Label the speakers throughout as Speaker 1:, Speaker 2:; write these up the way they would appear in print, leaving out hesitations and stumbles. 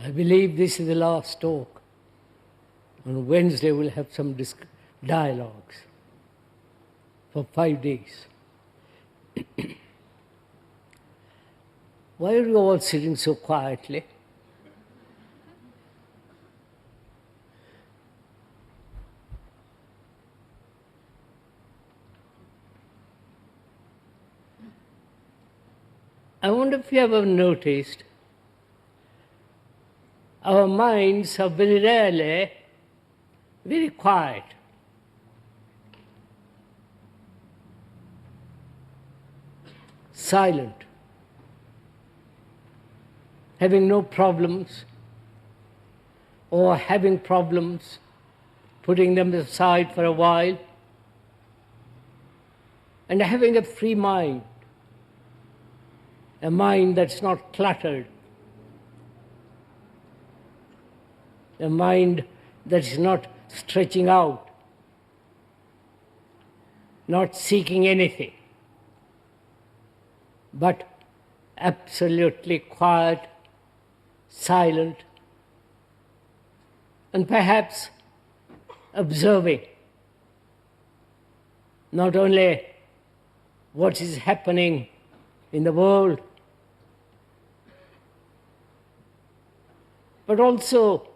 Speaker 1: I believe this is the last talk. On Wednesday we'll have some dialogues for 5 days. Why are you all sitting so quietly? I wonder if you ever noticed our minds are very rarely very quiet. Silent. Having no problems, or having problems, putting them aside for a while, and having a free mind, a mind that's not cluttered, a mind that's not stretching out, not seeking anything, but absolutely quiet, silent, and perhaps observing not only what is happening in the world, but also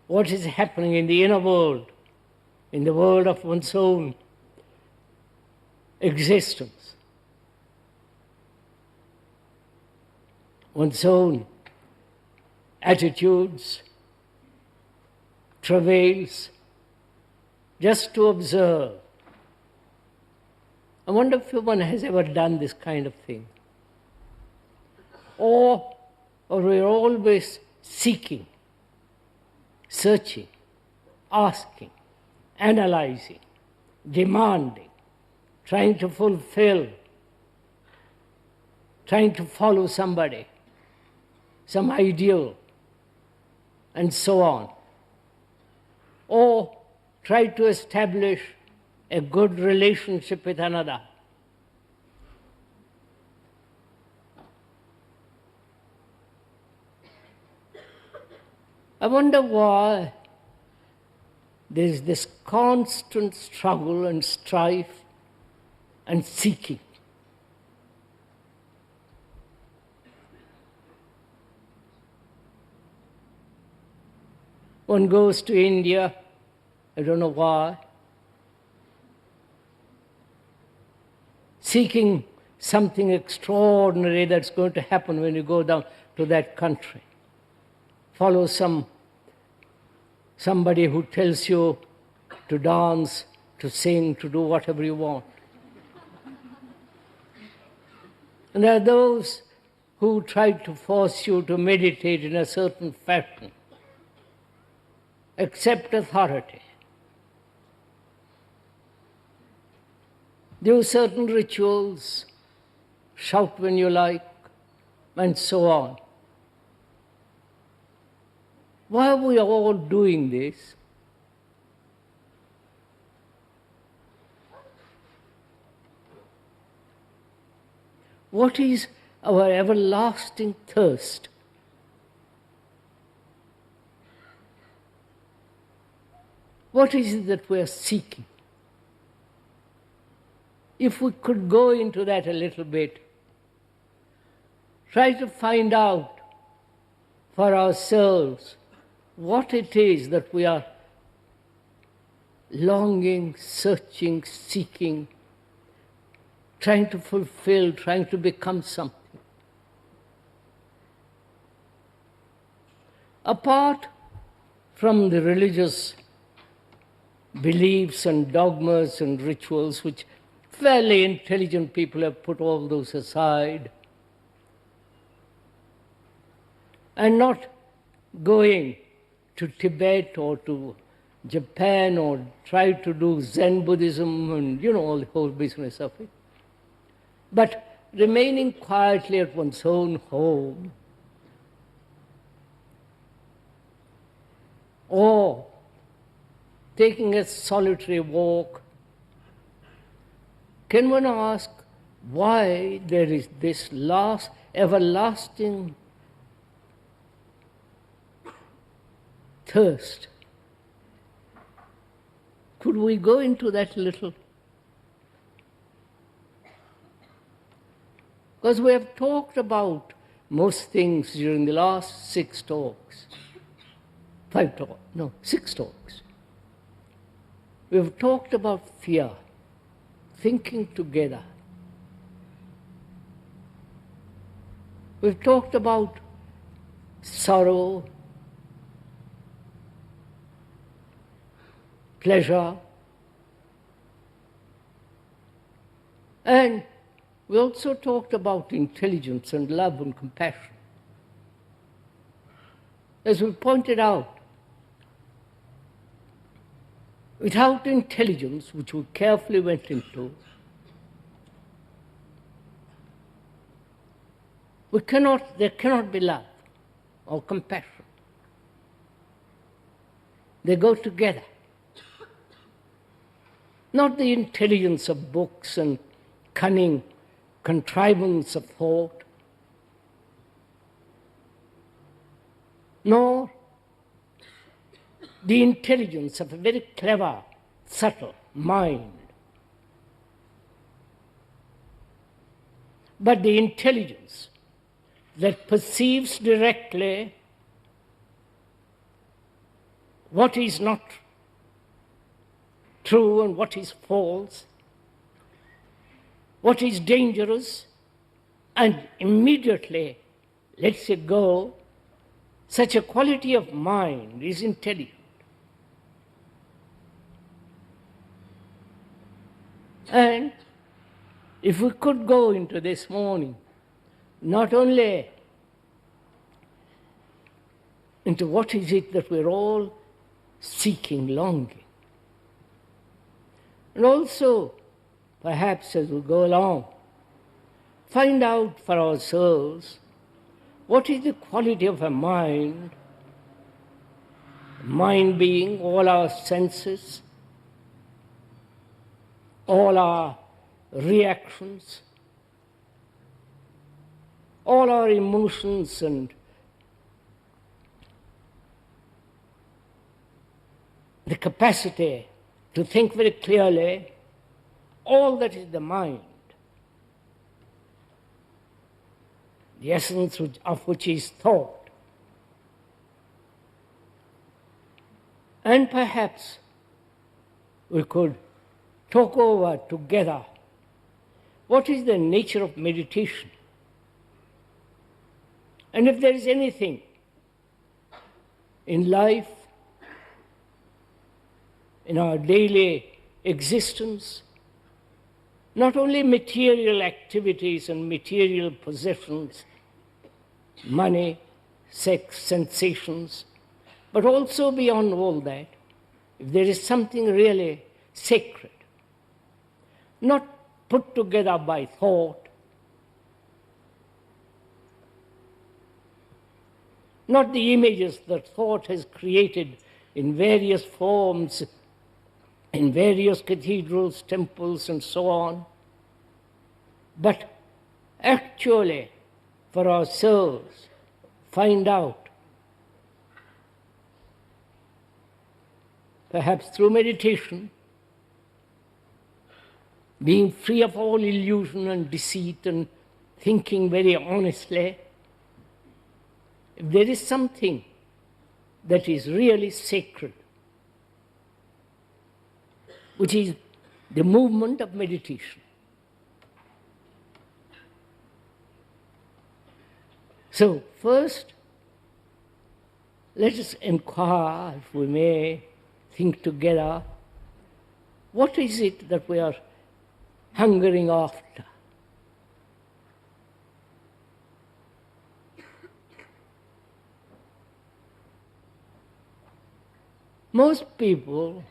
Speaker 1: what is happening in the inner world, in the world of one's own existence, one's own attitudes, travails, just to observe. I wonder if one has ever done this kind of thing. Or we're always seeking, searching, asking, analyzing, demanding, trying to fulfill, trying to follow somebody, some ideal, and so on. Or try to establish a good relationship with another. I wonder why there is this constant struggle and strife and seeking. One goes to India, I don't know why, seeking something extraordinary that's going to happen when you go down to that country. Follow somebody who tells you to dance, to sing, to do whatever you want. And there are those who try to force you to meditate in a certain fashion, accept authority, do certain rituals, shout when you like, and so on. Why are we all doing this? What is our everlasting thirst? What is it that we are seeking? If we could go into that a little bit, try to find out for ourselves what it is that we are longing, searching, seeking, trying to fulfill, trying to become something. Apart from the religious beliefs and dogmas and rituals, which fairly intelligent people have put all those aside, and not going to Tibet or to Japan or try to do Zen Buddhism and all the whole business of it, but remaining quietly at one's own home, or taking a solitary walk, can one ask why there is this everlasting thirst. Could we go into that a little? Because we have talked about most things during the last 6 talks. 6 talks. We have talked about fear, thinking together. We've talked about sorrow, pleasure, and we also talked about intelligence and love and compassion. As we pointed out, without intelligence, which we carefully went into, there cannot be love or compassion. They go together. Not the intelligence of books and cunning contrivance of thought, nor the intelligence of a very clever, subtle mind, but the intelligence that perceives directly what is not true and what is false, what is dangerous, and immediately lets it go. Such a quality of mind is intelligent. And if we could go into this morning, not only into what is it that we're all seeking, longing, and also, perhaps as we go along, find out for ourselves what is the quality of a mind being all our senses, all our reactions, all our emotions and the capacity to think very clearly, all that is the mind, the essence of which is thought. And perhaps we could talk over together what is the nature of meditation. And if there is anything in life, in our daily existence, not only material activities and material possessions, money, sex, sensations, but also beyond all that, if there is something really sacred, not put together by thought, not the images that thought has created in various forms, in various cathedrals, temples, and so on, but actually for ourselves find out, perhaps through meditation, being free of all illusion and deceit and thinking very honestly, if there is something that is really sacred, which is the movement of meditation. So first, let us inquire, if we may, think together, what is it that we are hungering after? Most people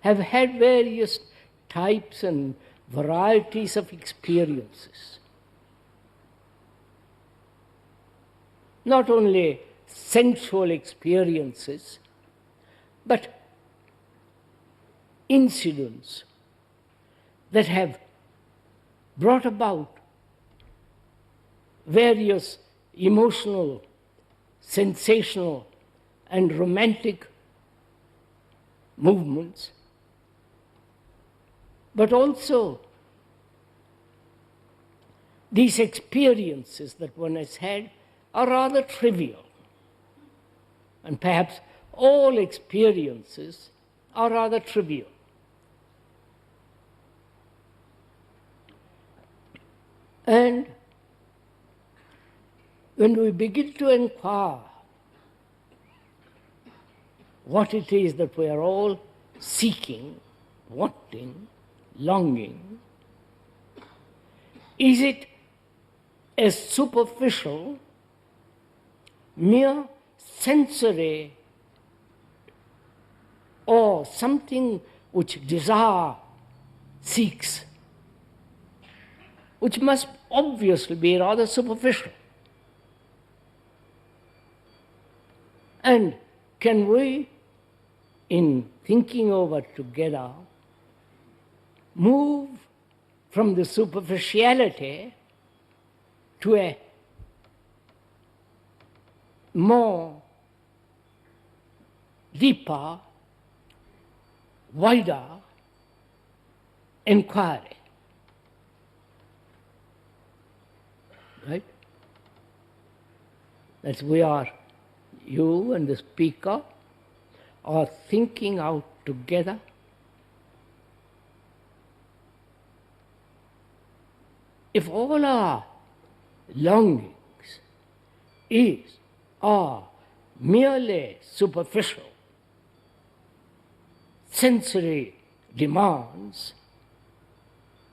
Speaker 1: have had various types and varieties of experiences. Not only sensual experiences, but incidents that have brought about various emotional, sensational, and romantic movements, but also these experiences that one has had are rather trivial. And perhaps all experiences are rather trivial. And when we begin to inquire what it is that we are all seeking, wanting, longing, is it a superficial, mere sensory, or something which desire seeks, which must obviously be rather superficial? And can we, in thinking over together, move from the superficiality to a more deeper, wider inquiry? Right? That we are, you and the speaker, are thinking out together. If all our longings are merely superficial, sensory demands,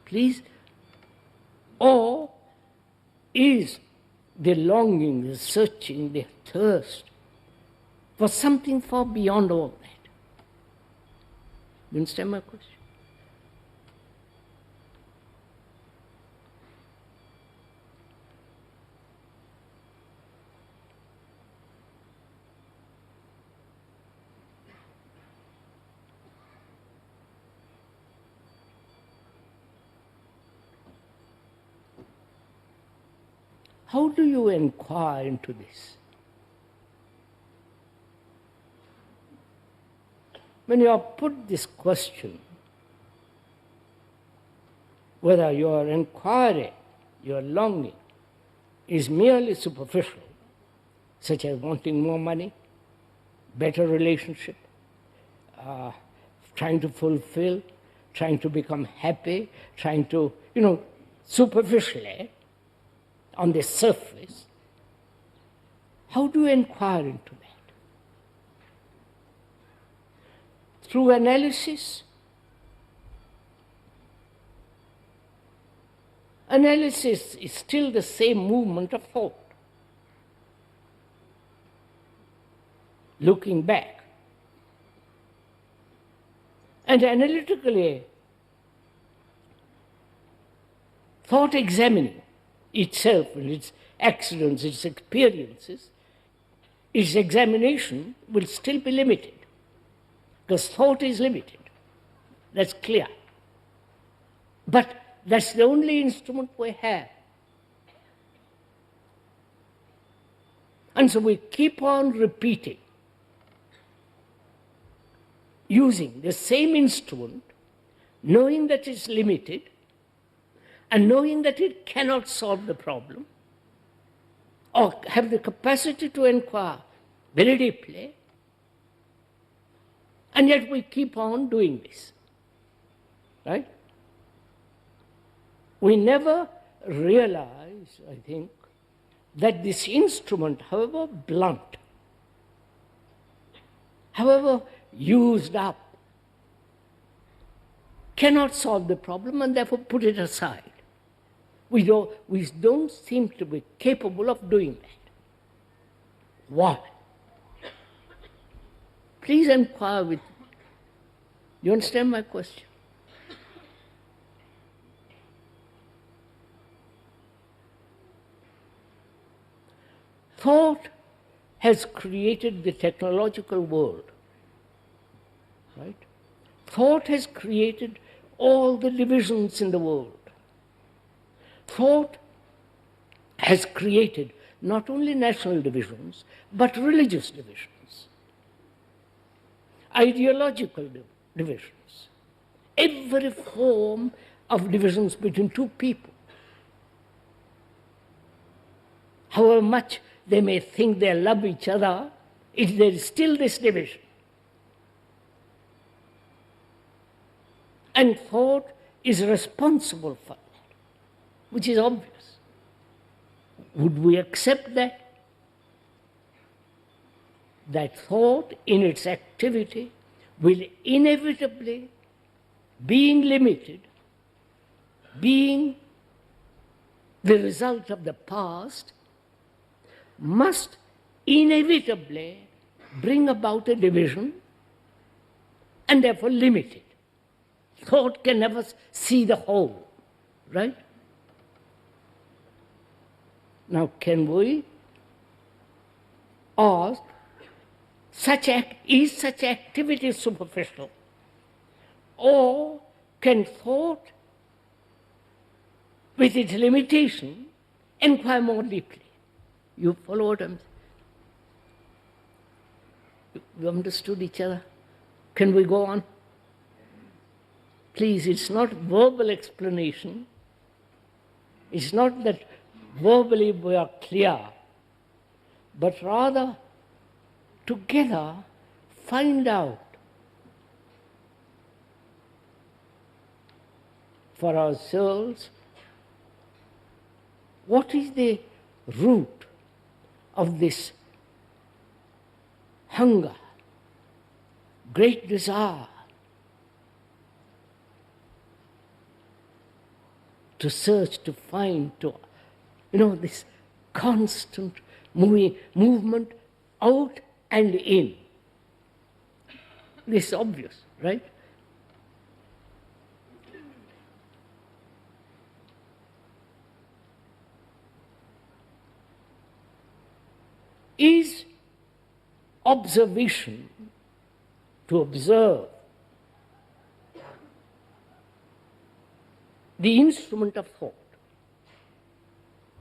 Speaker 1: please, or is the longing, the searching, the thirst for something far beyond all that? You understand my question? How do you inquire into this? When you are put this question, whether your inquiry, your longing, is merely superficial, such as wanting more money, better relationship, trying to fulfill, trying to become happy, trying to, superficially, on the surface, how do you inquire into that? Through analysis? Analysis is still the same movement of thought. Looking back. And analytically, thought examining itself and its accidents, its experiences, its examination will still be limited. Because thought is limited. That's clear. But that's the only instrument we have. And so we keep on repeating, using the same instrument, knowing that it's limited, and knowing that it cannot solve the problem, or have the capacity to inquire very deeply, and yet we keep on doing this. Right? We never realize, I think, that this instrument, however blunt, however used up, cannot solve the problem, and therefore put it aside. We don't seem to be capable of doing that. Why? Please inquire with me. You understand my question? Thought has created the technological world. Right? Thought has created all the divisions in the world. Thought has created not only national divisions, but religious divisions. ideological divisions, every form of divisions between two people. However much they may think they love each other, there is still this division. And thought is responsible for that, which is obvious. Would we accept that? That thought in its activity will inevitably, being limited, being the result of the past, must inevitably bring about a division and therefore limit it. Thought can never see the whole, right? Now, can we ask, is such activity superficial? Or can thought, with its limitation, inquire more deeply? You follow what I'm saying? We understood each other? Can we go on? Please, it's not verbal explanation. It's not that verbally we are clear, but rather together find out for ourselves what is the root of this hunger, great desire to search, to find, this constant movement out and in. This is obvious, right? Is observation, to observe, the instrument of thought?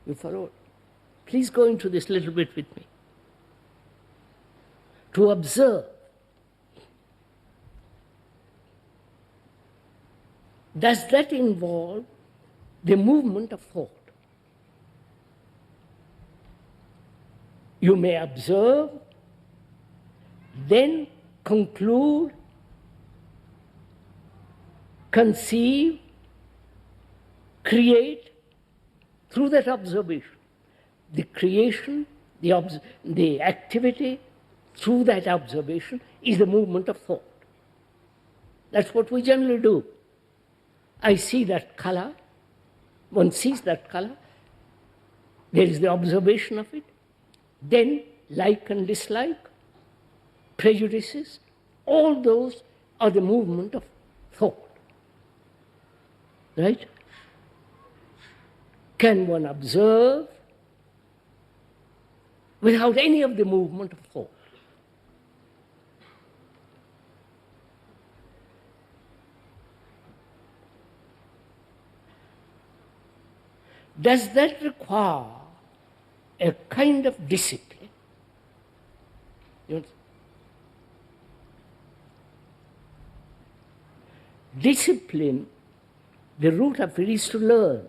Speaker 1: You follow? Please go into this little bit with me. To observe, does that involve the movement of thought? You may observe, then conclude, conceive, create through that observation. The creation, the activity through that observation is the movement of thought. That's what we generally do. I see that color, one sees that color, there is the observation of it, then like and dislike, prejudices, all those are the movement of thought. Right? Can one observe without any of the movement of thought? Does that require a kind of discipline? Discipline, the root of it is to learn.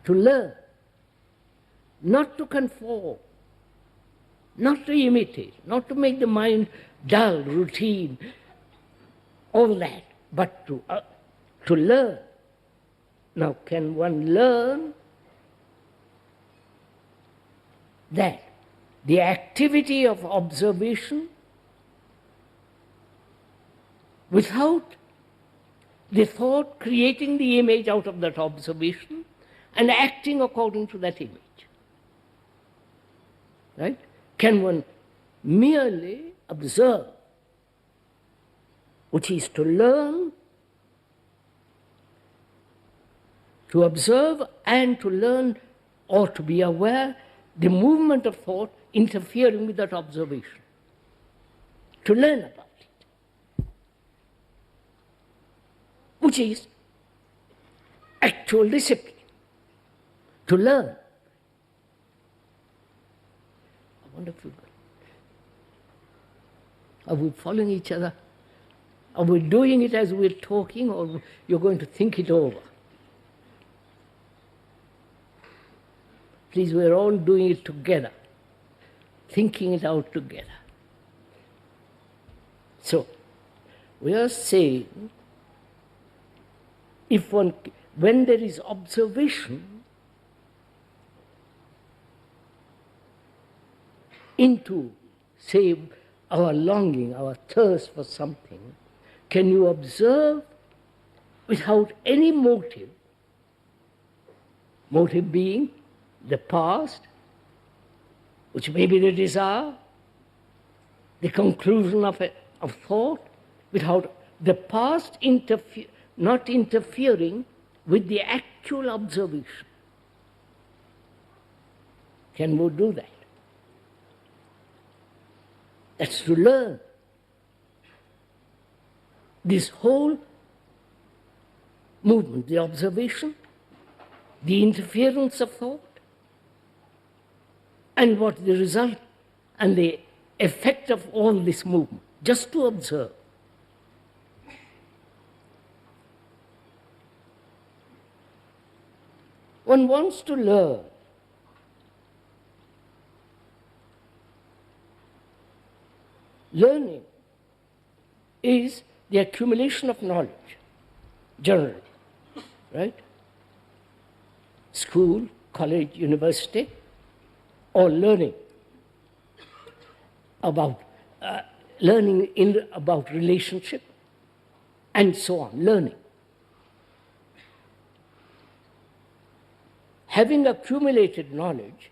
Speaker 1: To learn, not to conform, not to imitate, not to make the mind dull, routine, all that, but to learn. Now, can one learn that the activity of observation without the thought creating the image out of that observation and acting according to that image? Right? Can one merely observe, which is to learn, to observe and to learn, or to be aware the movement of thought interfering with that observation, to learn about it, which is actual discipline, to learn. I wonder if you Are we following each other? Are we doing it as we're talking, or you're going to think it over? Please, we're all doing it together, thinking it out together. So, we are saying, when there is observation into, say, our longing, our thirst for something, can you observe without any motive? Motive being the past, which may be the desire, the conclusion of thought, without the past not interfering with the actual observation. Can we do that? That's to learn. This whole movement, the observation, the interference of thought, and what the result and the effect of all this movement, just to observe. One wants to learn. Learning is the accumulation of knowledge, generally, right? School, college, university, or learning about about relationship, and so on, learning. Having accumulated knowledge,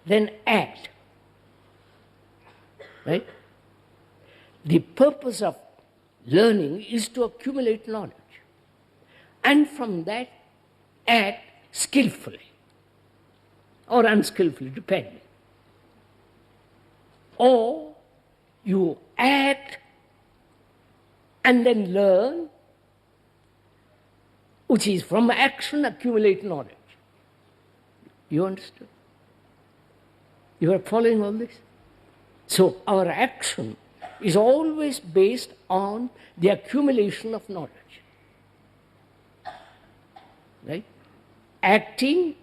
Speaker 1: then act, right? The purpose of learning is to accumulate knowledge, and from that act skillfully or unskillfully, depending. Or you act and then learn, which is from action accumulate knowledge. You understood? You are following all this? So our action is always based on the accumulation of knowledge. Right? Acting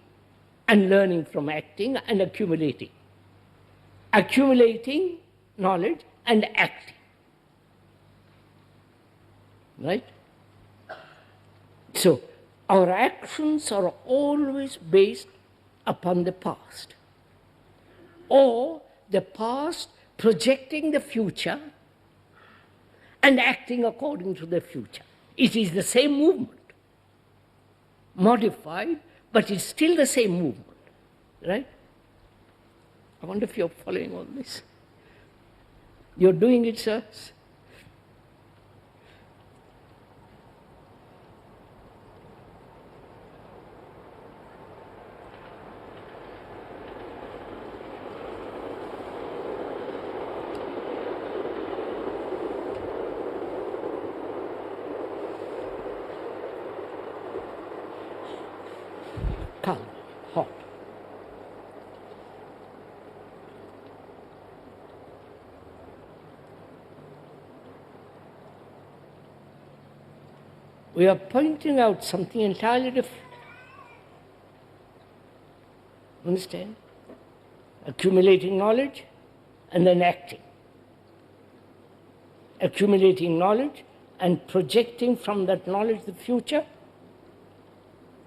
Speaker 1: and learning from acting and accumulating. Accumulating knowledge and acting. Right? So our actions are always based upon the past, or the past projecting the future and acting according to the future. It is the same movement, modified, but it's still the same movement, right? I wonder if you're following all this. You're doing it, sirs? Calm, hot. We are pointing out something entirely different. Understand? Accumulating knowledge and then acting. Accumulating knowledge and projecting from that knowledge the future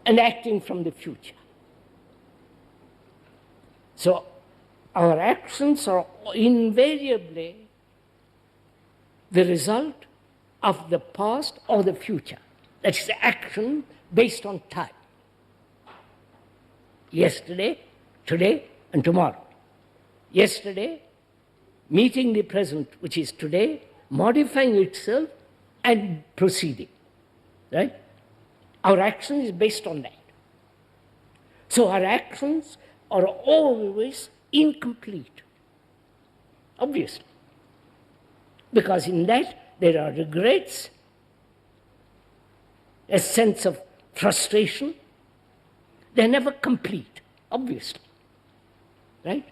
Speaker 1: and acting from the future. So our actions are invariably the result of the past or the future. That is the action based on time. Yesterday, today, and tomorrow. Yesterday, meeting the present, which is today, modifying itself and proceeding. Right? Our action is based on that. So our actions are always incomplete, obviously. Because in that there are regrets, a sense of frustration. They're never complete, obviously. Right?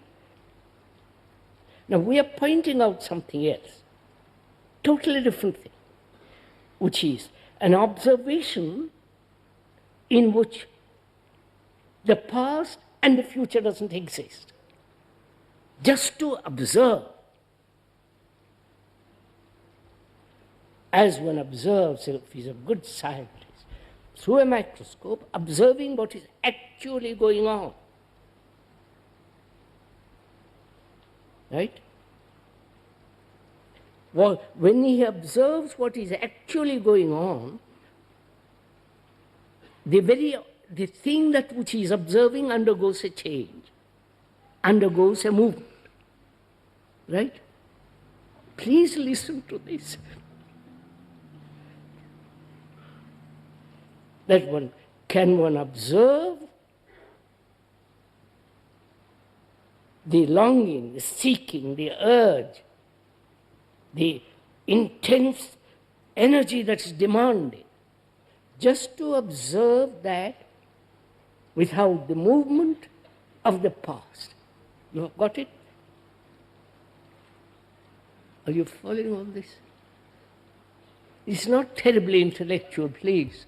Speaker 1: Now we are pointing out something else. totally different thing, which is an observation in which the past and the future doesn't exist. Just to observe, as one observes, if he's a good scientist, through a microscope, observing what is actually going on. Right? Well, when he observes what is actually going on, the thing that which he is observing undergoes a change, undergoes a movement. Right? Please listen to this. That one, can one observe the longing, the seeking, the urge, the intense energy that is demanded, just to observe that without the movement of the past. You have got it? Are you following all this? It's not terribly intellectual, please.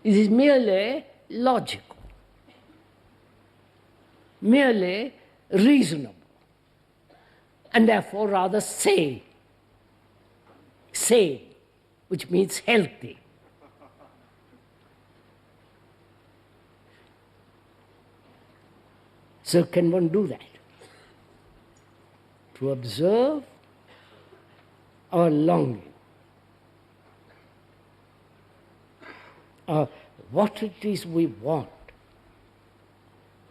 Speaker 1: It is merely logical, merely reasonable, and therefore rather sane. Sane, which means healthy. So can one do that? To observe our longing, what it is we want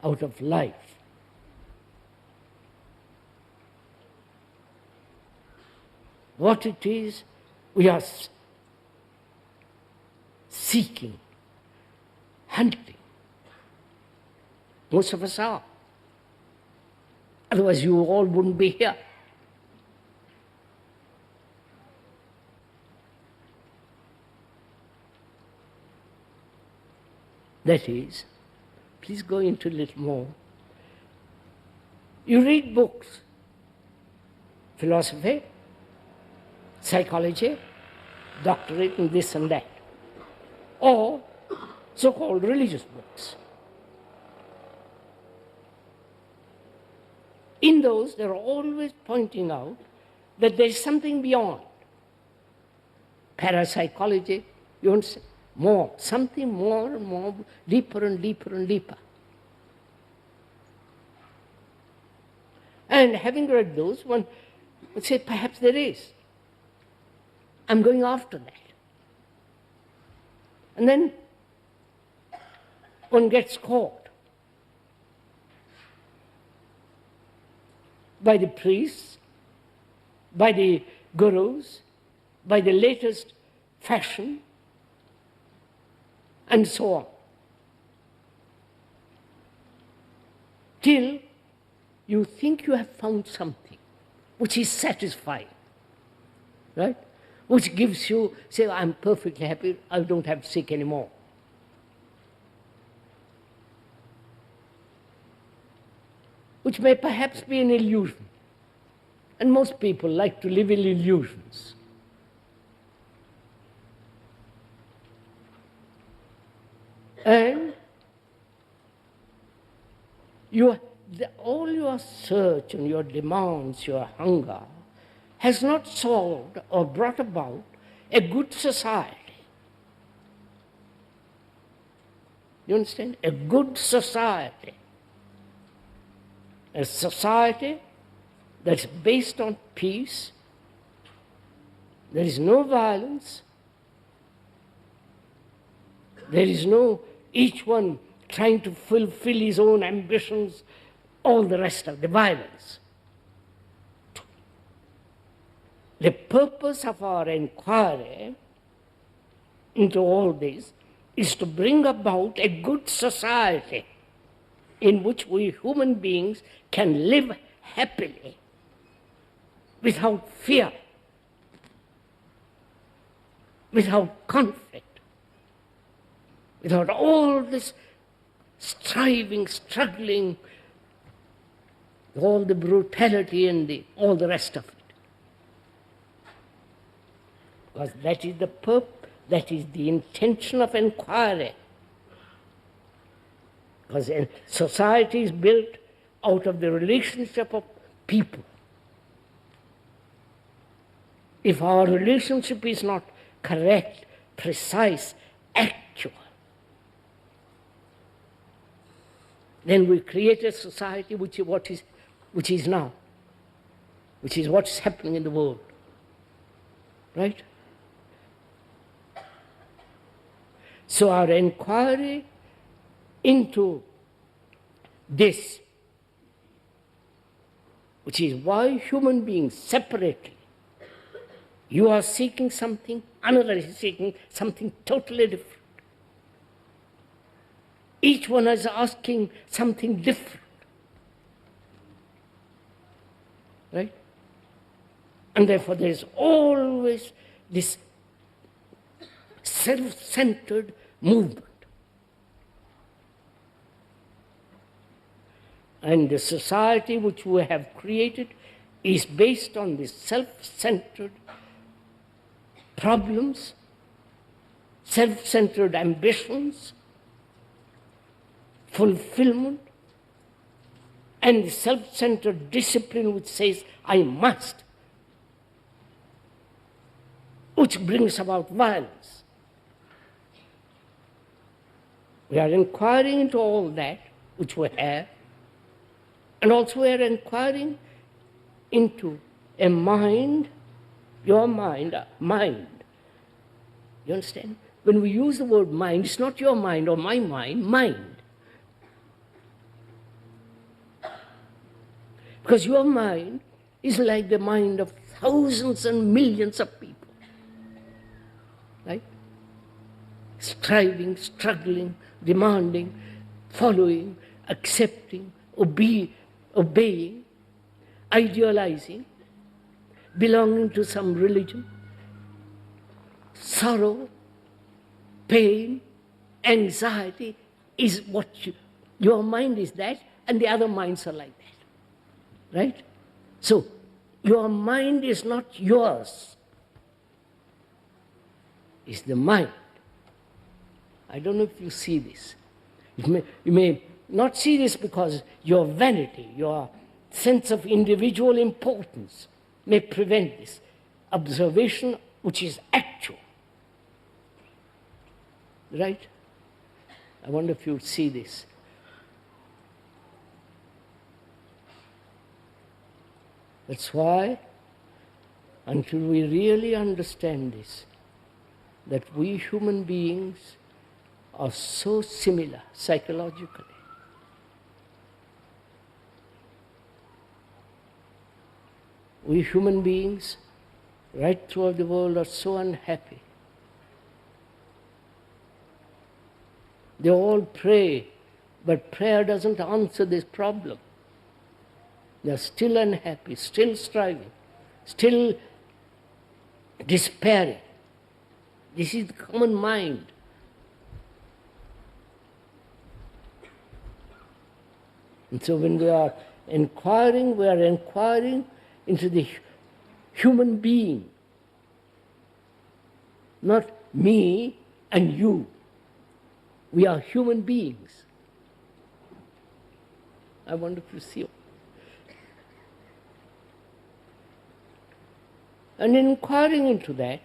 Speaker 1: out of life. What it is we are seeking, hunting. Most of us are. Otherwise you all wouldn't be here. That is, please go into a little more. You read books, philosophy, psychology, doctorate in this and that, or so-called religious books. In those, they're always pointing out that there's something beyond. Parapsychology, you understand? More, something more and more, deeper and deeper and deeper. And having read those, one would say, perhaps there is. I'm going after that. And then one gets caught by the priests, by the gurus, by the latest fashion, and so on. Till you think you have found something which is satisfying, right? Which gives you, say, I'm perfectly happy, I don't have sick anymore. Which may perhaps be an illusion. And most people like to live in illusions. And all your search and your demands, your hunger, has not solved or brought about a good society. You understand? A good society. A society that's based on peace. There is no violence. There is no each one trying to fulfill his own ambitions, all the rest of the violence. The purpose of our inquiry into all this is to bring about a good society in which we human beings can live happily, without fear, without conflict, without all this striving, struggling, all the brutality and all the rest of it. Because that is that is the intention of inquiry. Because society is built out of the relationship of people. If our relationship is not correct, precise, actual, then we create a society which is now, which is what's happening in the world. Right? So our inquiry into this, which is why human beings separately, you are seeking something, another is seeking something totally different. Each one is asking something different. Right? And therefore there is always this self-centered movement. And the society which we have created is based on these self-centered problems, self-centered ambitions, fulfillment, and the self-centered discipline which says, I must, which brings about violence. We are inquiring into all that which we have, and also we are inquiring into a mind, your mind, mind. You understand? When we use the word mind, it's not your mind or my mind, mind. Because your mind is like the mind of thousands and millions of people. Right? Striving, struggling, demanding, following, accepting, obeying, idealizing, belonging to some religion, sorrow, pain, anxiety is what your mind is that, and the other minds are like that. Right? So, your mind is not yours. It's the mind. I don't know if you see this. You may not see this because your vanity, your sense of individual importance may prevent this observation which is actual. Right? I wonder if you'll see this. That's why, until we really understand this, that we human beings are so similar psychologically. We human beings, right throughout the world, are so unhappy. They all pray, but prayer doesn't answer this problem. They are still unhappy, still striving, still despairing. This is the common mind. And so when we are inquiring into the human being, not me and you. We are human beings. I wonder if you see. And in inquiring into that,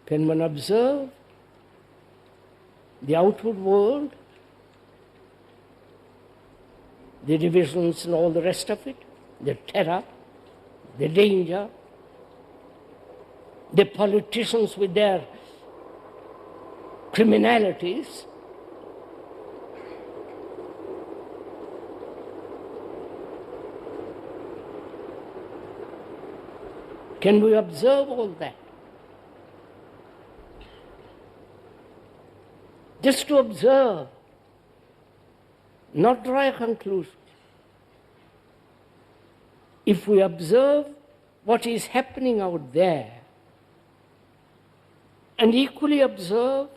Speaker 1: can one observe the outward world, the divisions and all the rest of it, the terror, the danger, the politicians with their criminalities, can we observe all that? Just to observe, not draw a conclusion. If we observe what is happening out there, and equally observe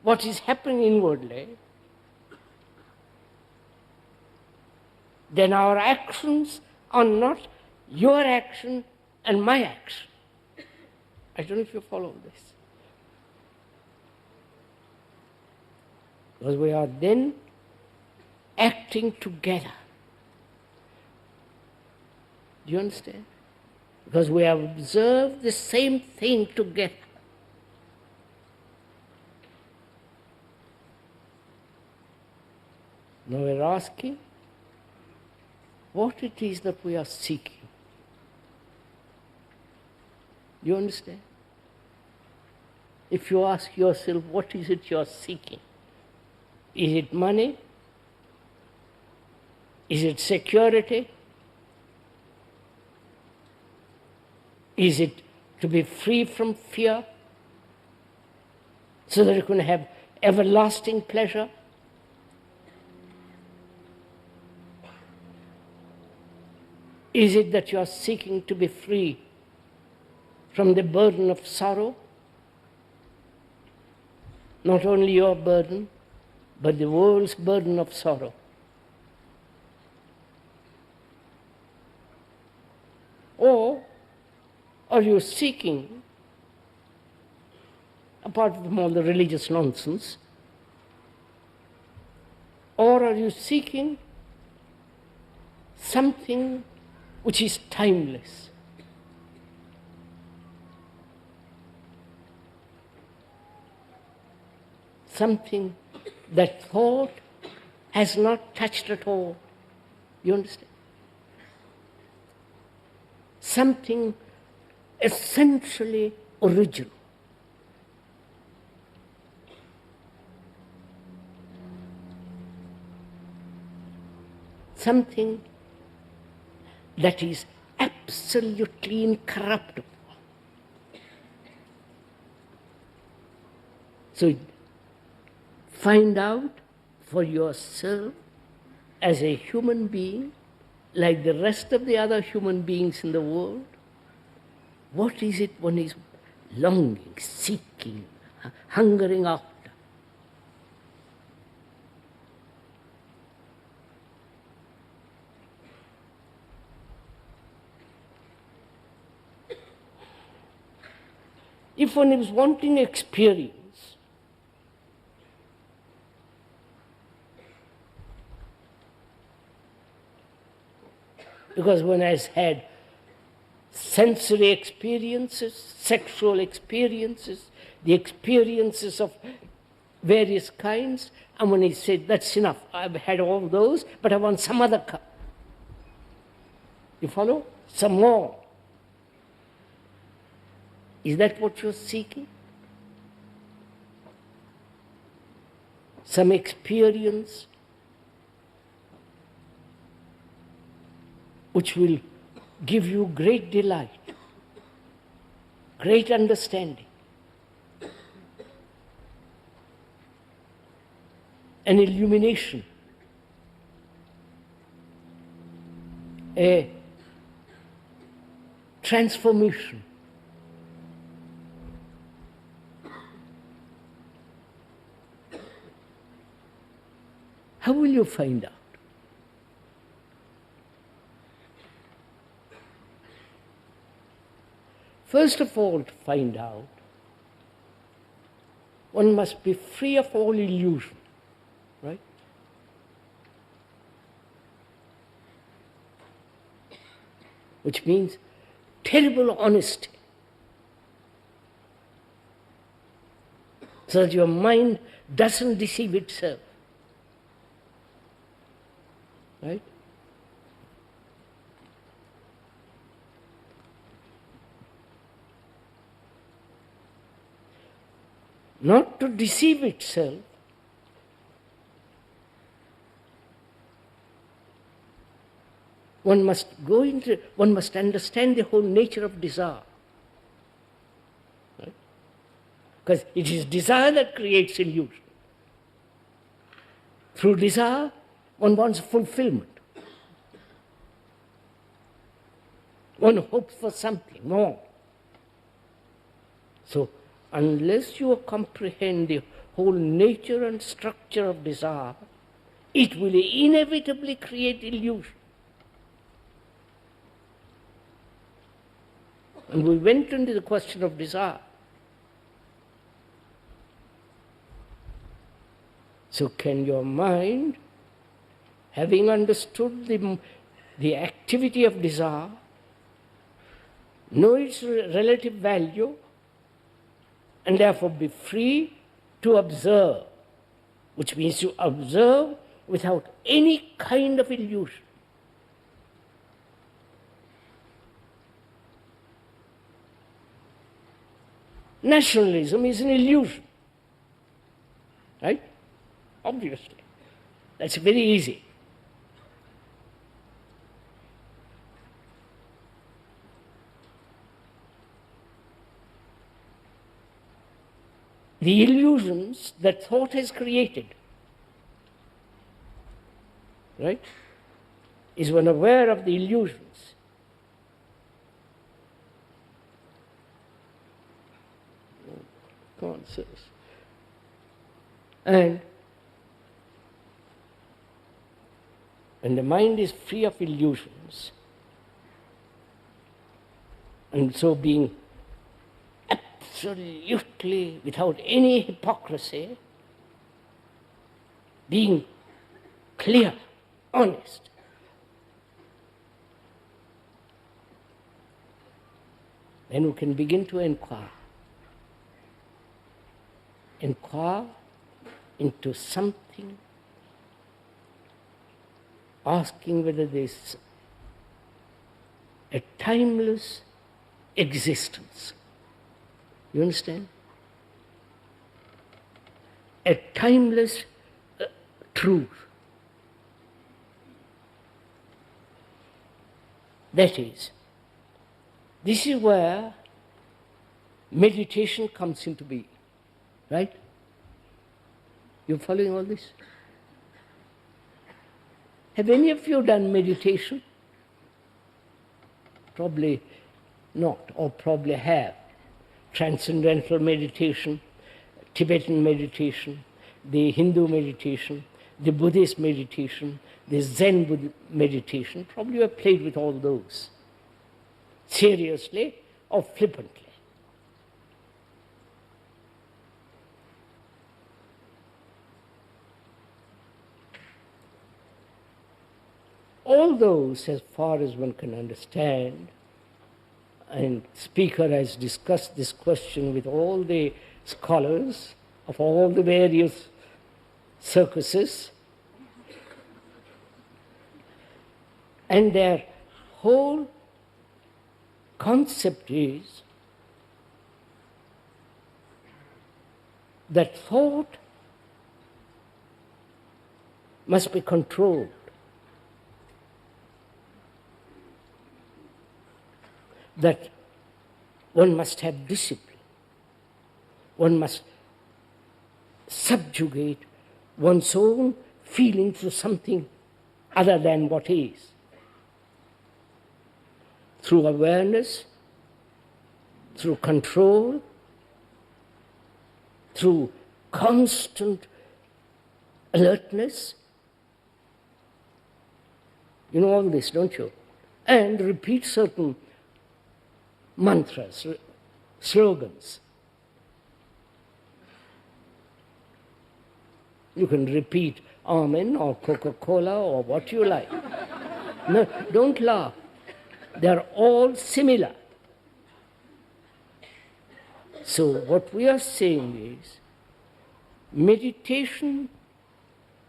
Speaker 1: what is happening inwardly, then our actions are not your action and my action. I don't know if you follow this. Because we are then acting together. Do you understand? Because we have observed the same thing together. Now we're asking what it is that we are seeking. Do you understand? If you ask yourself, what is it you're seeking? Is it money? Is it security? Is it to be free from fear so that you can have everlasting pleasure? Is it that you are seeking to be free from the burden of sorrow? Not only your burden, but the world's burden of sorrow. Or are you seeking, apart from all the religious nonsense, or are you seeking something which is timeless? Something that thought has not touched at all. You understand? Something essentially original. Something that is absolutely incorruptible. So find out for yourself as a human being, like the rest of the other human beings in the world, what is it one is longing, seeking, hungering after? If one is wanting experience, because one has had sensory experiences, sexual experiences, the experiences of various kinds, and when he said, that's enough, I've had all those, but I want some other kind. You follow? Some more. Is that what you're seeking? Some experience which will give you great delight, great understanding, an illumination, a transformation. How will you find out? First of all, to find out, one must be free of all illusion, right? Which means terrible honesty, so that your mind doesn't deceive itself, right? Not to deceive itself, one must understand the whole nature of desire. Right? Because it is desire that creates illusion. Through desire, one wants fulfillment. One hopes for something more. So, unless you comprehend the whole nature and structure of desire, it will inevitably create illusion. And we went into the question of desire. So can your mind, having understood the activity of desire, know its relative value, and therefore be free to observe, which means to observe without any kind of illusion. Nationalism is an illusion, right? Obviously. That's very easy. The illusions that thought has created, right, is when aware of the illusions. Come on, sirs. And when the mind is free of illusions, and so being absolutely without any hypocrisy, being clear, honest, then we can begin to inquire. Inquire into something, asking whether there is a timeless existence. You understand? A timeless truth. That is, this is where meditation comes into being, right? You following all this? Have any of you done meditation? Probably not, or probably have. Transcendental meditation, Tibetan meditation, the Hindu meditation, the Buddhist meditation, the Zen meditation. Probably you have played with all those, seriously or flippantly. All those, as far as one can understand, and speaker has discussed this question with all the scholars of all the various circuses, and their whole concept is that thought must be controlled. That one must have discipline. One must subjugate one's own feeling to something other than what is. Through awareness, through control, through constant alertness. You know all this, don't you? And repeat certain mantras, slogans. You can repeat Amen or Coca-Cola or what you like. No, don't laugh. They're all similar. So what we are saying is, meditation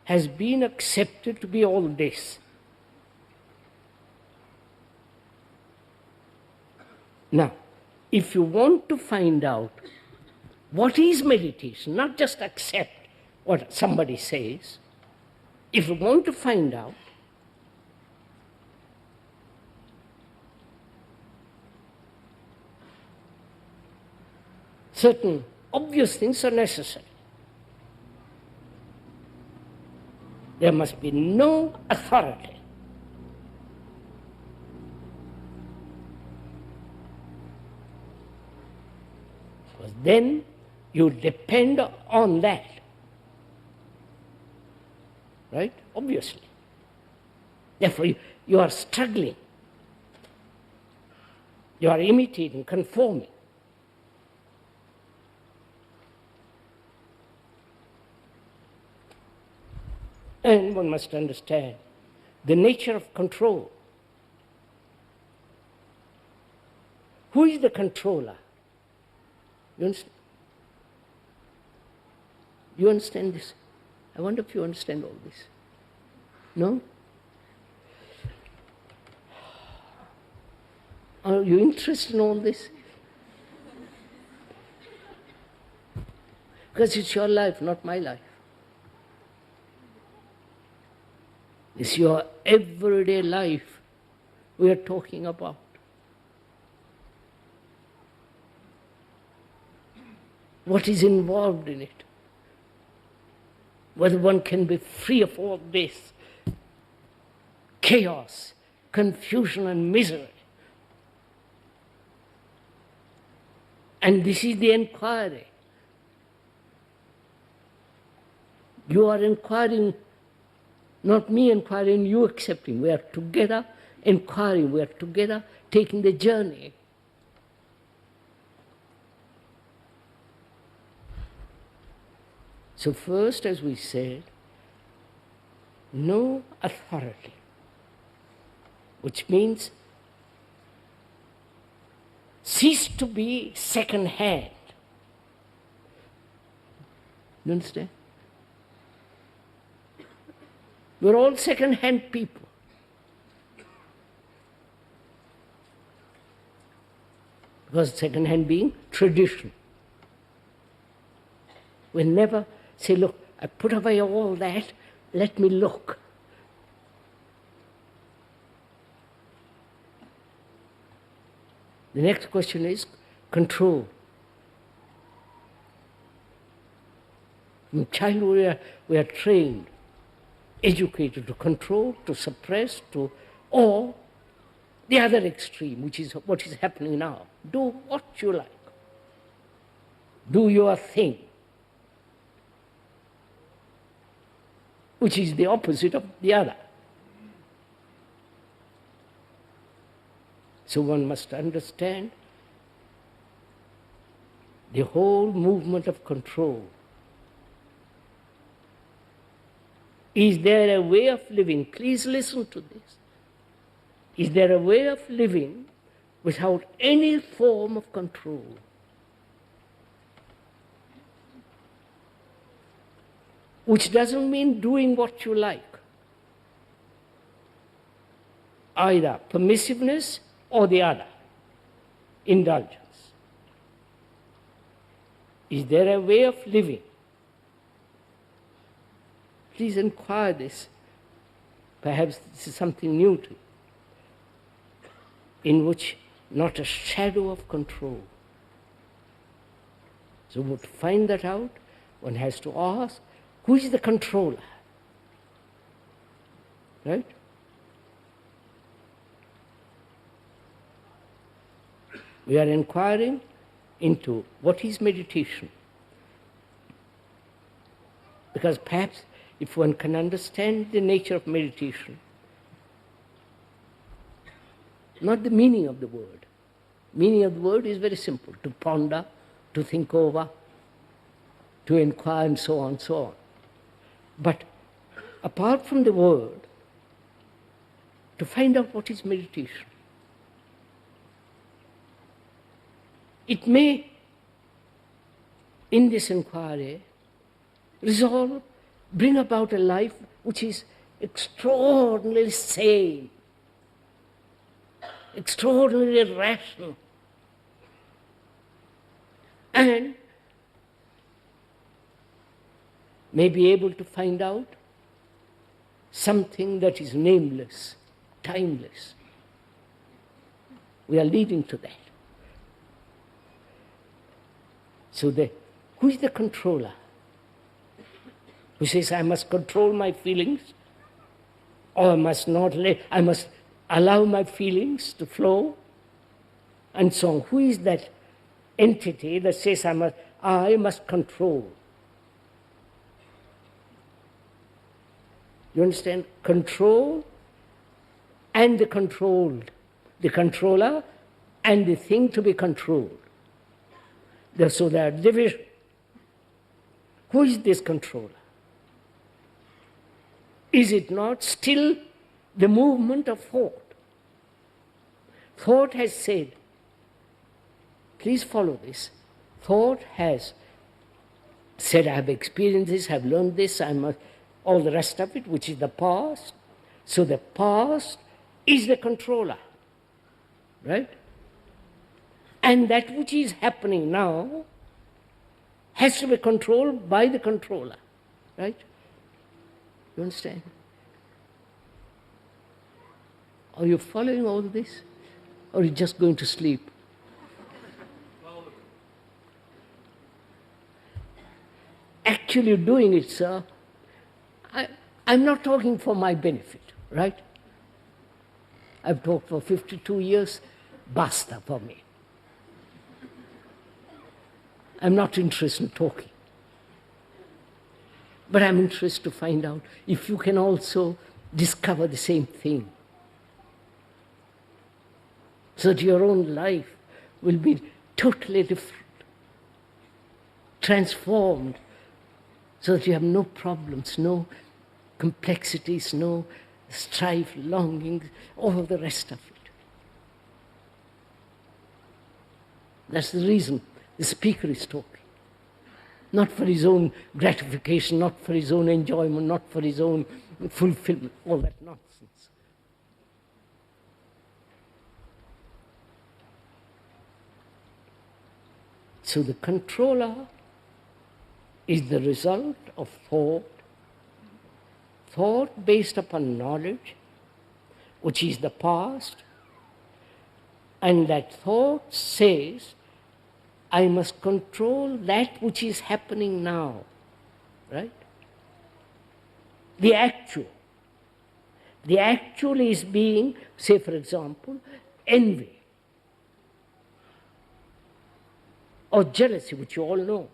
Speaker 1: has been accepted to be all this. Now, if you want to find out what is meditation, not just accept what somebody says, if you want to find out, certain obvious things are necessary. There must be no authority. Because then you depend on that. Right? Obviously. Therefore, you are struggling. You are imitating, conforming. And one must understand the nature of control. Who is the controller? You understand? You understand this? I wonder if you understand all this. No? Are you interested in all this? Because it's your life, not my life. It's your everyday life we are talking about. What is involved in it? Whether one can be free of all this chaos, confusion and misery. And this is the inquiry. You are inquiring, not me inquiring, you accepting. We are together inquiring, we are together taking the journey. So first, as we said, no authority, which means cease to be second-hand. You understand? We're all second-hand people. Because second-hand being tradition. We never say, look, I put away all that, let me look. The next question is control. From childhood we are trained, educated to control, to suppress, or the other extreme, which is what is happening now. Do what you like. Do your thing. Which is the opposite of the other. So one must understand the whole movement of control. Is there a way of living? Please listen to this. Is there a way of living without any form of control? Which doesn't mean doing what you like. Either permissiveness or the other, indulgence. Is there a way of living? Please inquire this. Perhaps this is something new to you, in which not a shadow of control. So to find that out, one has to ask, who is the controller? Right? We are inquiring into what is meditation. Because perhaps if one can understand the nature of meditation, not the meaning of the word. Meaning of the word is very simple, to ponder, to think over, to inquire and so on, so on. But apart from the word, to find out what is meditation. It may, in this inquiry, bring about a life which is extraordinarily sane, extraordinarily rational, and may be able to find out something that is nameless, timeless. We are leading to that. So who is the controller? Who says, I must control my feelings, or I must allow my feelings to flow, and so on. Who is that entity that says, I must control? You understand? Control and the controlled. The controller and the thing to be controlled. So there are divisions. Who is this controller? Is it not still the movement of thought? Thought has said, please follow this. Thought has said, I have experienced this, I have learned this, I must, all the rest of it, which is the past. So the past is the controller, right? And that which is happening now has to be controlled by the controller, right? You understand? Are you following all this? Or are you just going to sleep? Actually doing it, sir, I'm not talking for my benefit, right? I've talked for 52 years, basta for me. I'm not interested in talking. But I'm interested to find out if you can also discover the same thing. So that your own life will be totally different, transformed, so that you have no problems, no complexities, no strife, longings, all the rest of it. That's the reason the speaker is talking. Not for his own gratification, not for his own enjoyment, not for his own fulfillment, all that nonsense. So the controller is the result of thought based upon knowledge, which is the past, and that thought says, I must control that which is happening now, right? The actual. The actual is being, say for example, envy or jealousy, which you all know.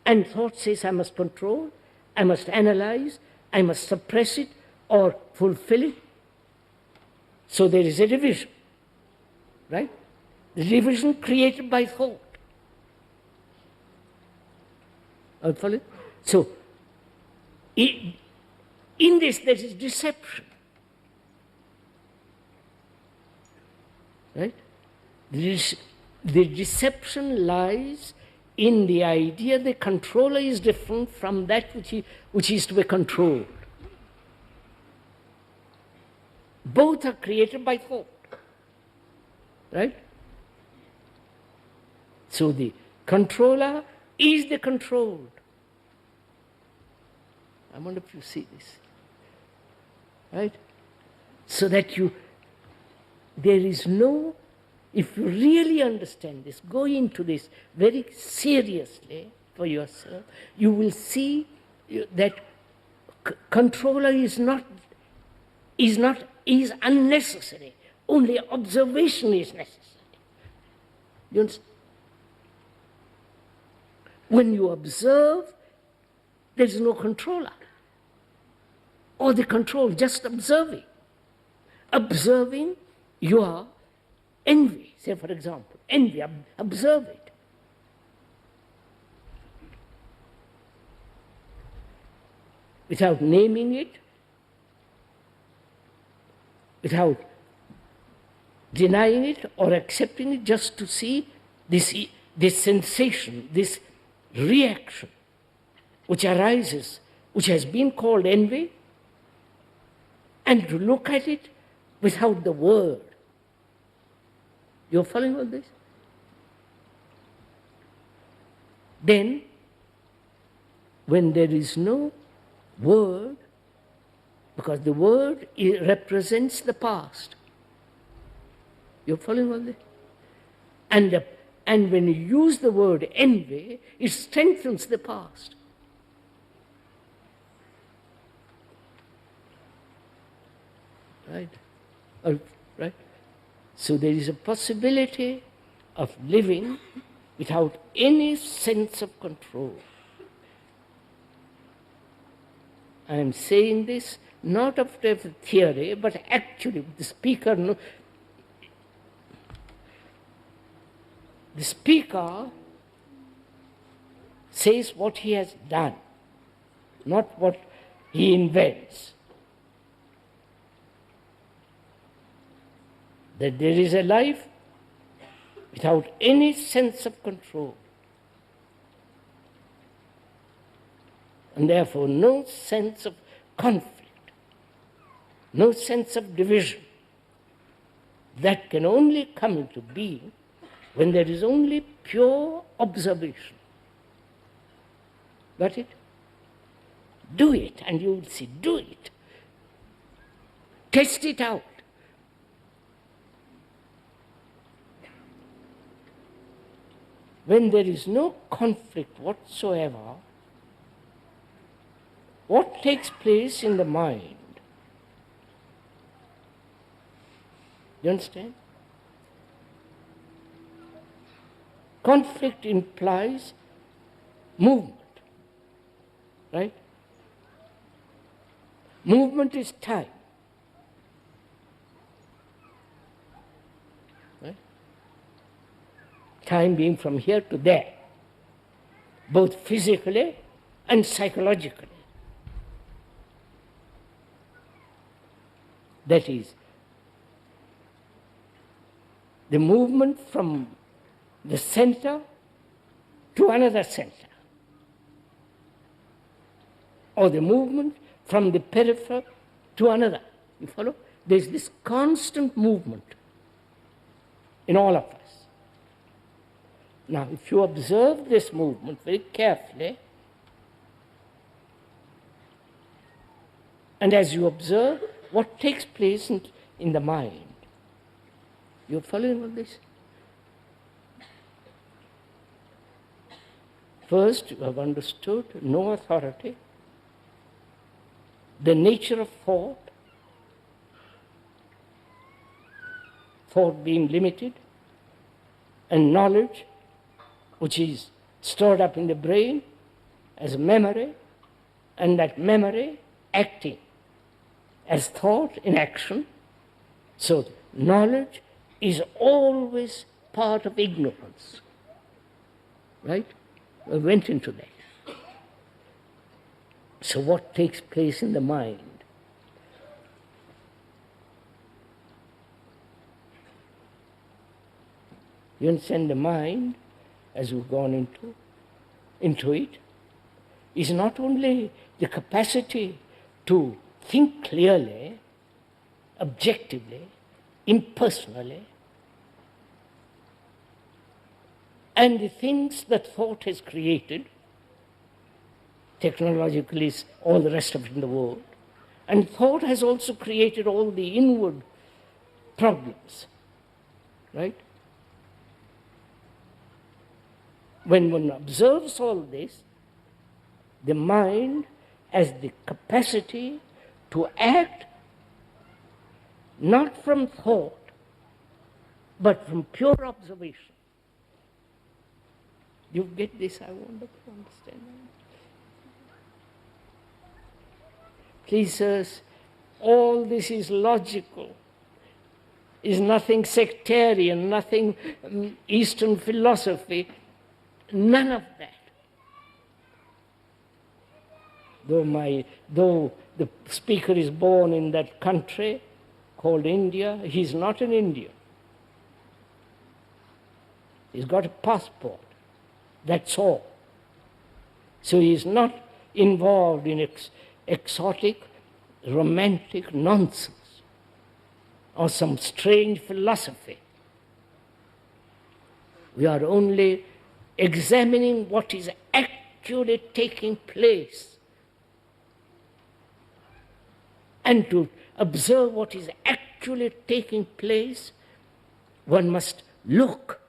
Speaker 1: And thought says, I must control, I must analyze, I must suppress it or fulfill it. So there is a division, right? The division created by thought. So, in this there is deception, right? The deception lies in the idea the controller is different from that which is to be controlled. Both are created by thought, right? So the controller is the controlled. I wonder if you see this, right? So that there is no, if you really understand this, go into this very seriously for yourself, you will see that controller is unnecessary. Only observation is necessary. You understand? When you observe, there is no controller. Or the control, just observing. Observing your envy, say for example, envy, observe it. Without naming it, without denying it or accepting it, just to see this sensation, this reaction which arises, which has been called envy, and to look at it without the word. You're following all this? Then, when there is no word, because the word represents the past. You're following all this? And when you use the word envy, it strengthens the past. Right? Right? So there is a possibility of living without any sense of control. I am saying this not after theory, but actually the speaker The speaker says what he has done, not what he invents. That there is a life without any sense of control, and therefore no sense of conflict, no sense of division. That can only come into being when there is only pure observation. Got it? Do it and you will see. Do it. Test it out. When there is no conflict whatsoever, what takes place in the mind? You understand? Conflict implies movement, right? Movement is time. Right? Time being from here to there, both physically and psychologically. That is, the movement from the center to another center, or the movement from the periphery to another. You follow? There's this constant movement in all of us. Now, if you observe this movement very carefully, and as you observe what takes place in the mind, you're following all this? First, you have understood no authority, the nature of thought being limited, and knowledge, which is stored up in the brain as memory, and that memory acting as thought in action. So knowledge is always part of ignorance. Right? We went into that. So what takes place in the mind? You understand, the mind, as we've gone into it, is not only the capacity to think clearly, objectively, impersonally, and the things that thought has created, technologically, all the rest of it in the world, and thought has also created all the inward problems, right? When one observes all this, the mind has the capacity to act not from thought, but from pure observation. You get this? I want to understand. Please, sirs, all this is logical, is nothing sectarian, nothing Eastern philosophy, none of that. Though the speaker is born in that country called India, he's not an Indian. He's got a passport. That's all. So he's not involved in exotic, romantic nonsense or some strange philosophy. We are only examining what is actually taking place. And to observe what is actually taking place, one must look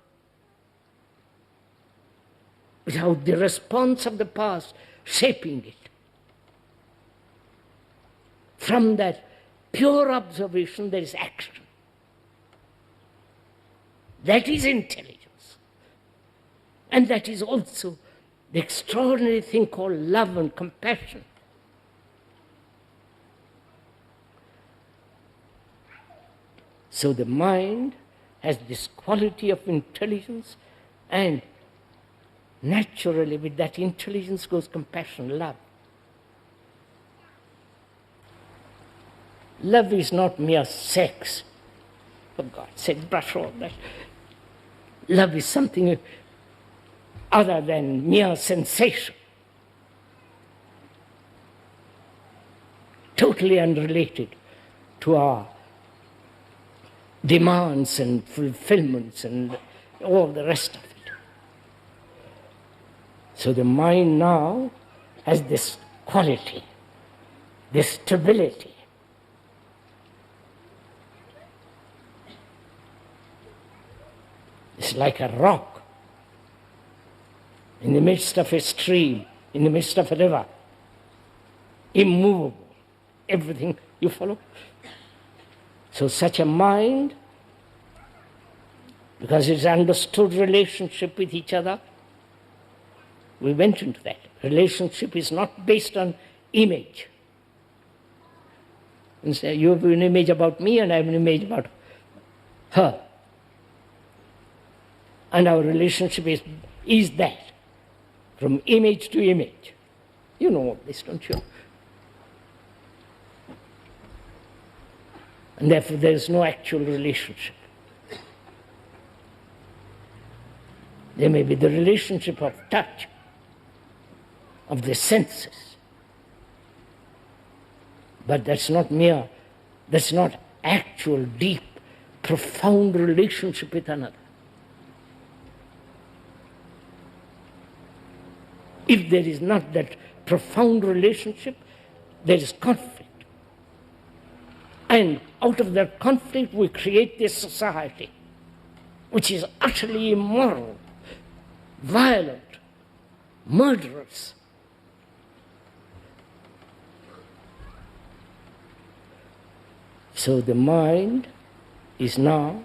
Speaker 1: without the response of the past shaping it. From that pure observation, there is action. That is intelligence. And that is also the extraordinary thing called love and compassion. So the mind has this quality of intelligence And naturally with that intelligence goes compassion, love. Love is not mere sex. For God's sake, brush all that. Love is something other than mere sensation. Totally unrelated to our demands and fulfillments and all the rest of it. So the mind now has this quality, this stability. It's like a rock in the midst of a stream, in the midst of a river, immovable. Everything, you follow? So such a mind, because it's understood relationship with each other, we went into that. Relationship is not based on image. And say, you have an image about me and I have an image about her. And our relationship is that, from image to image. You know all this, don't you? And therefore there is no actual relationship. There may be the relationship of touch, of the senses. But that's not actual, deep, profound relationship with another. If there is not that profound relationship, there is conflict. And out of that conflict we create this society, which is utterly immoral, violent, murderous. So the mind is now,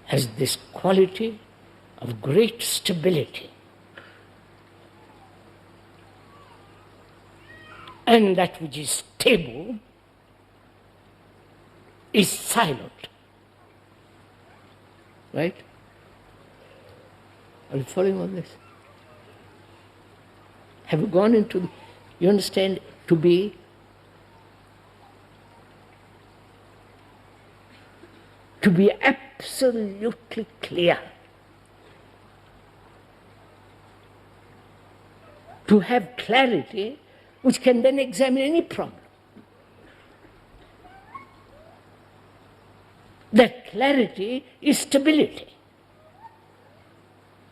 Speaker 1: has this quality of great stability. And that which is stable is silent. Right? Are you following all this? Have you gone into, you understand, to be absolutely clear, to have clarity which can then examine any problem. That clarity is stability.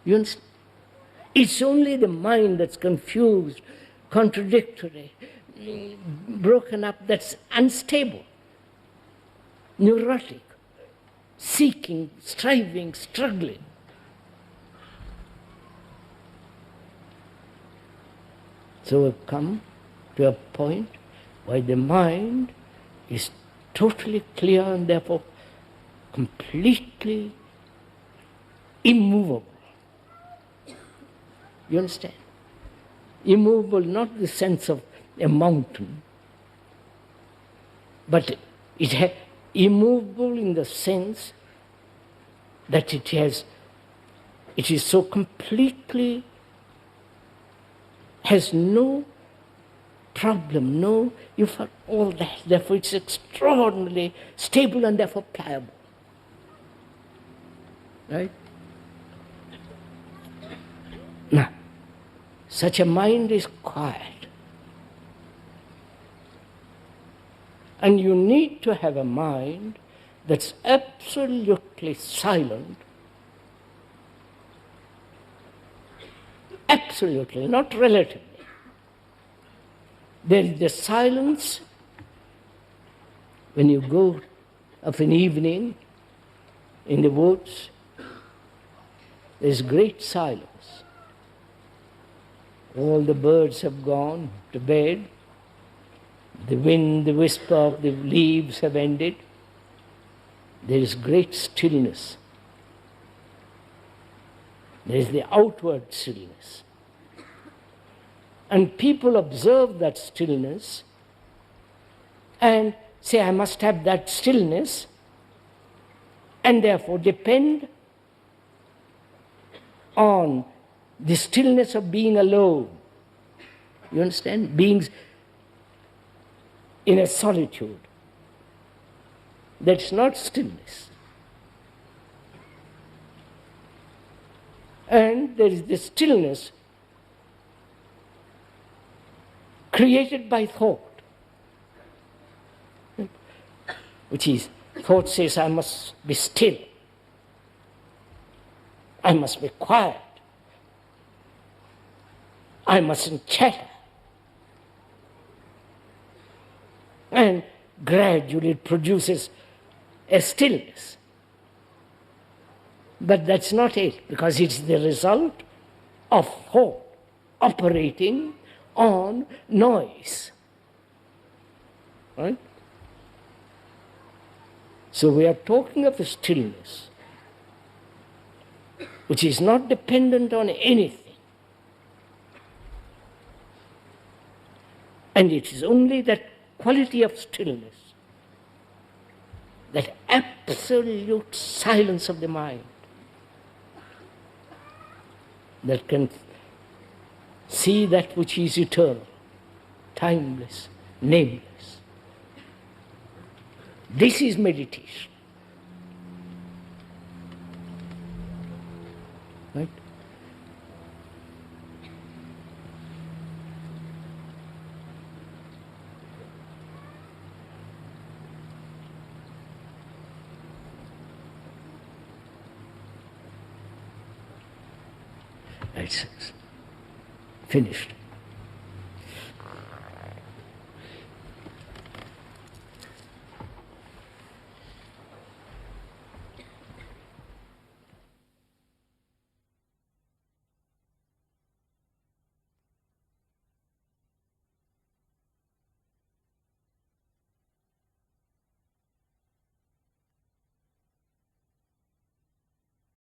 Speaker 1: You understand? It's only the mind that's confused, contradictory, broken up, that's unstable, neurotic, seeking, striving, struggling. So we've come to a point where the mind is totally clear and therefore completely immovable. You understand? Immovable, not the sense of a mountain, but immovable in the sense that it is so completely, has no problem, you've got all that. Therefore it's extraordinarily stable and therefore pliable. Right? Now, such a mind is quiet. And you need to have a mind that's absolutely silent, absolutely, not relatively. There is the silence when you go of an evening in the woods. There is great silence. All the birds have gone to bed. The wind, the whisper of the leaves have ended. There is great stillness. There is the outward stillness. And people observe that stillness and say, I must have that stillness, and therefore depend on the stillness of being alone. You understand? Beings in a solitude. That's not stillness. And there is the stillness created by thought, which is, thought says, I must be still. I must be quiet. I mustn't chatter. And gradually it produces a stillness. But that's not it, because it's the result of thought operating on noise. Right? So we are talking of a stillness which is not dependent on anything. And it is only that quality of stillness, that absolute silence of the mind, that can see that which is eternal, timeless, nameless. This is meditation. Right? It's finished.